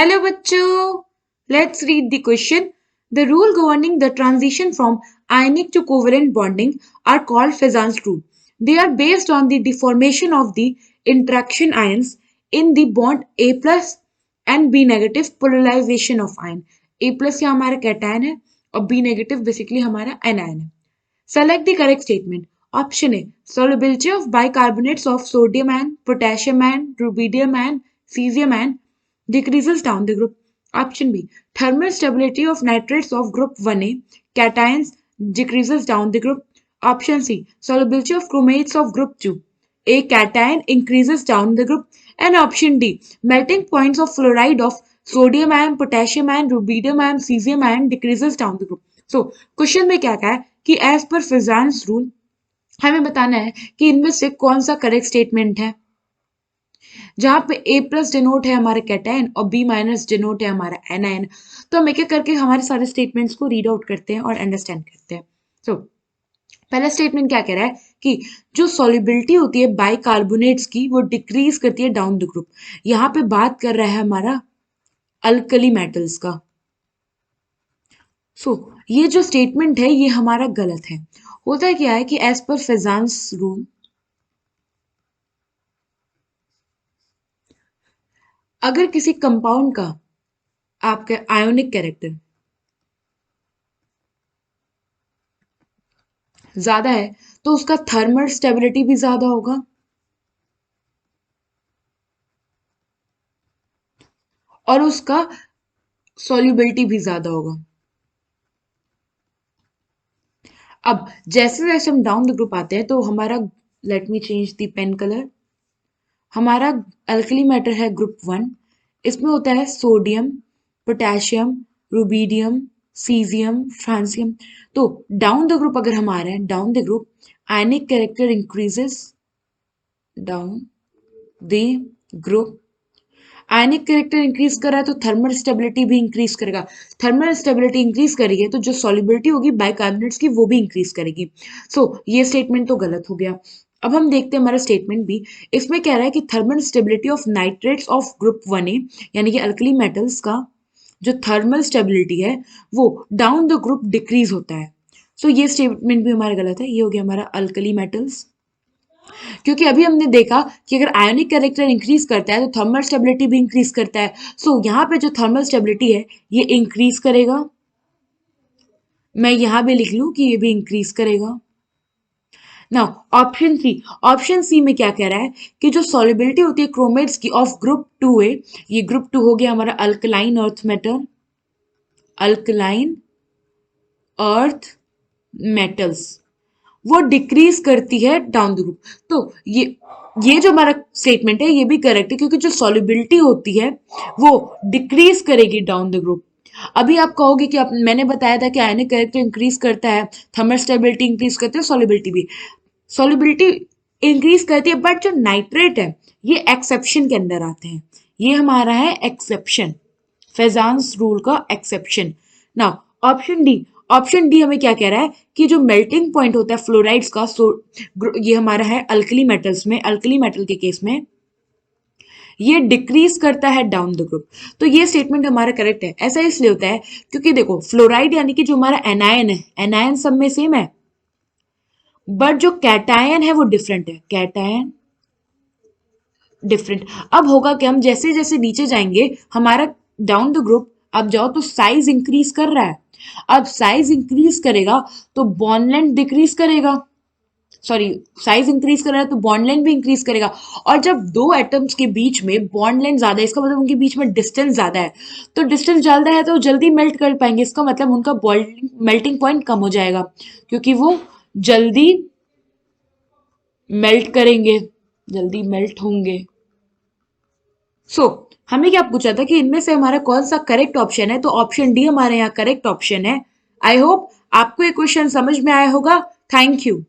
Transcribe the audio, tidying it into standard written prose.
Hello bachcho. Let's read the question. The rule governing the transition from ionic to covalent bonding are called Fezan's rule. They are based on the deformation of the interaction ions in the bond A plus and B negative polarization of ion. A plus यहाँ हमारा cation है और B negative basically हमारा anion है. Select the correct statement. Option A. Solubility of bicarbonates of sodium and potassium and rubidium and cesium and decreases down the group. Option B. Thermal stability of nitrates of group 1A cations decreases down the group. Option C. Solubility of chromates of group 2 A cation increases down the group. And option D. Melting points of fluoride of sodium ion, potassium ion, rubidium ion, cesium ion decreases down the group. So question में क्या कहा है कि as per फिजान्स rule हमें बताना है कि इनमें से कौन सा करेक्ट स्टेटमेंट है. जहां पे A प्लस डिनोट है हमारा कैटायन और B माइनस डिनोट है हमारा एनायन. तो हम एक एक करके हमारे सारे स्टेटमेंट्स को रीड आउट करते हैं और अंडरस्टैंड करते हैं. सो पहला स्टेटमेंट क्या कह रहा है कि जो सॉल्युबिलिटी होती है बाइकार्बोनेट्स की वो डिक्रीज करती है डाउन द ग्रुप. यहाँ पे बात कर रहा है हमारा अल्कली मेटल्स का. सो ये जो स्टेटमेंट है ये हमारा गलत है. होता क्या है कि एज पर फेजान्स रूल अगर किसी कंपाउंड का आपका आयोनिक कैरेक्टर ज्यादा है तो उसका थर्मल स्टेबिलिटी भी ज्यादा होगा और उसका सॉल्युबिलिटी भी ज्यादा होगा. अब जैसे जैसे हम डाउन द ग्रुप आते हैं तो हमारा let me change the pen colour. हमारा अल्कली मेटल है ग्रुप 1. इसमें होता है sodium, potassium, rubidium, caesium, francium. तो डाउन द ग्रुप अगर हम आ रहे हैं down the group ionic character increases down the group. Ionic character increase कर रहा है तो थर्मल स्टेबिलिटी भी इंक्रीज करेगा. थर्मल स्टेबिलिटी इंक्रीज करेगी तो जो सॉल्युबिलिटी होगी बाइकार्बोनेट्स की वो भी इंक्रीज करेगी. सो ये स्टेटमेंट तो गलत हो गया. अब हम देखते हैं हमारा स्टेटमेंट भी. इसमें कह रहा है कि thermal stability of nitrates of group 1A यानी कि अल्कली मेटल्स का जो थर्मल स्टेबिलिटी है वो डाउन द ग्रुप डिक्रीज होता है. सो ये स्टेटमेंट भी हमारा गलत है. ये हो गया हमारा अल्कली मेटल्स. क्योंकि अभी हमने देखा कि अगर आयोनिक कैरेक्टर इंक्रीज करता है तो थर्मल स्टेबिलिटी भी इंक्रीज करता है. सो यहाँ पे जो थर्मल स्टेबिलिटी है ये इंक्रीज करेगा. मैं यहां भी लिख लूं कि ये भी इंक्रीज करेगा. नाउ ऑप्शन सी में क्या कह रहा है कि जो सॉल्युबिलिटी होती है क्रोमेट्स की ऑफ ग्रुप 2A, ये ग्रुप 2 हो गया हमारा alkaline earth metal, alkaline earth metals, वो डिक्रीज करती है डाउन द ग्रुप. तो ये जो हमारा स्टेटमेंट है ये भी करेक्ट है क्योंकि जो सॉल्युबिलिटी होती है वो डिक्रीज करेगी डाउन द ग्रुप. अभी आप कहोगे कि मैंने बताया था कि आयनिक कैरेक्टर इंक्रीज करता है, थर्मल स्टेबिलिटी इंक्रीज करती है, सॉल्युबिलिटी भी. सॉल्युबिलिटी इंक्रीज करती है बट जो नाइट्रेट है ये एक्सेप्शन के अंदर आते हैं. ये हमारा है एक्सेप्शन, फेजान्स रूल का एक्सेप्शन. नाउ ऑप्शन डी हमें क्या कह रहा है कि जो मेल्टिंग पॉइंट होता है फ्लोराइड्स का, ये हमारा है अल्कली मेटल्स में, अल्कली मेटल के केस में ये डिक्रीज करता है डाउन द ग्रुप. तो ये स्टेटमेंट हमारा करेक्ट है. ऐसा इसलिए होता है क्योंकि देखो फ्लोराइड यानी कि जो हमारा एनायन है, एनायन सब में सेम है बट जो कैटायन है वो डिफरेंट है, कैटायन डिफरेंट. अब होगा कि हम जैसे जैसे नीचे जाएंगे हमारा डाउन द ग्रुप अब जाओ तो साइज इंक्रीज कर रहा है. अब साइज इंक्रीज करेगा तो बॉन्ड लेंथ डिक्रीज करेगा, सॉरी साइज इंक्रीज कर रहा है तो बॉन्ड लेंथ भी इंक्रीज करेगा. और जब दो एटम्स के बीच में बॉन्ड लेंथ ज्यादा है इसका मतलब उनके बीच में डिस्टेंस ज्यादा है. तो डिस्टेंस ज्यादा है तो जल्दी मेल्ट कर पाएंगे, इसका मतलब उनका मेल्टिंग पॉइंट कम हो जाएगा क्योंकि वो जल्दी मेल्ट करेंगे, जल्दी मेल्ट होंगे. सो हमें क्या पूछा था कि इनमें से हमारा कौन सा करेक्ट ऑप्शन है, तो ऑप्शन डी हमारे यहाँ करेक्ट ऑप्शन है. आई होप आपको ये क्वेश्चन समझ में आया होगा. Thank you.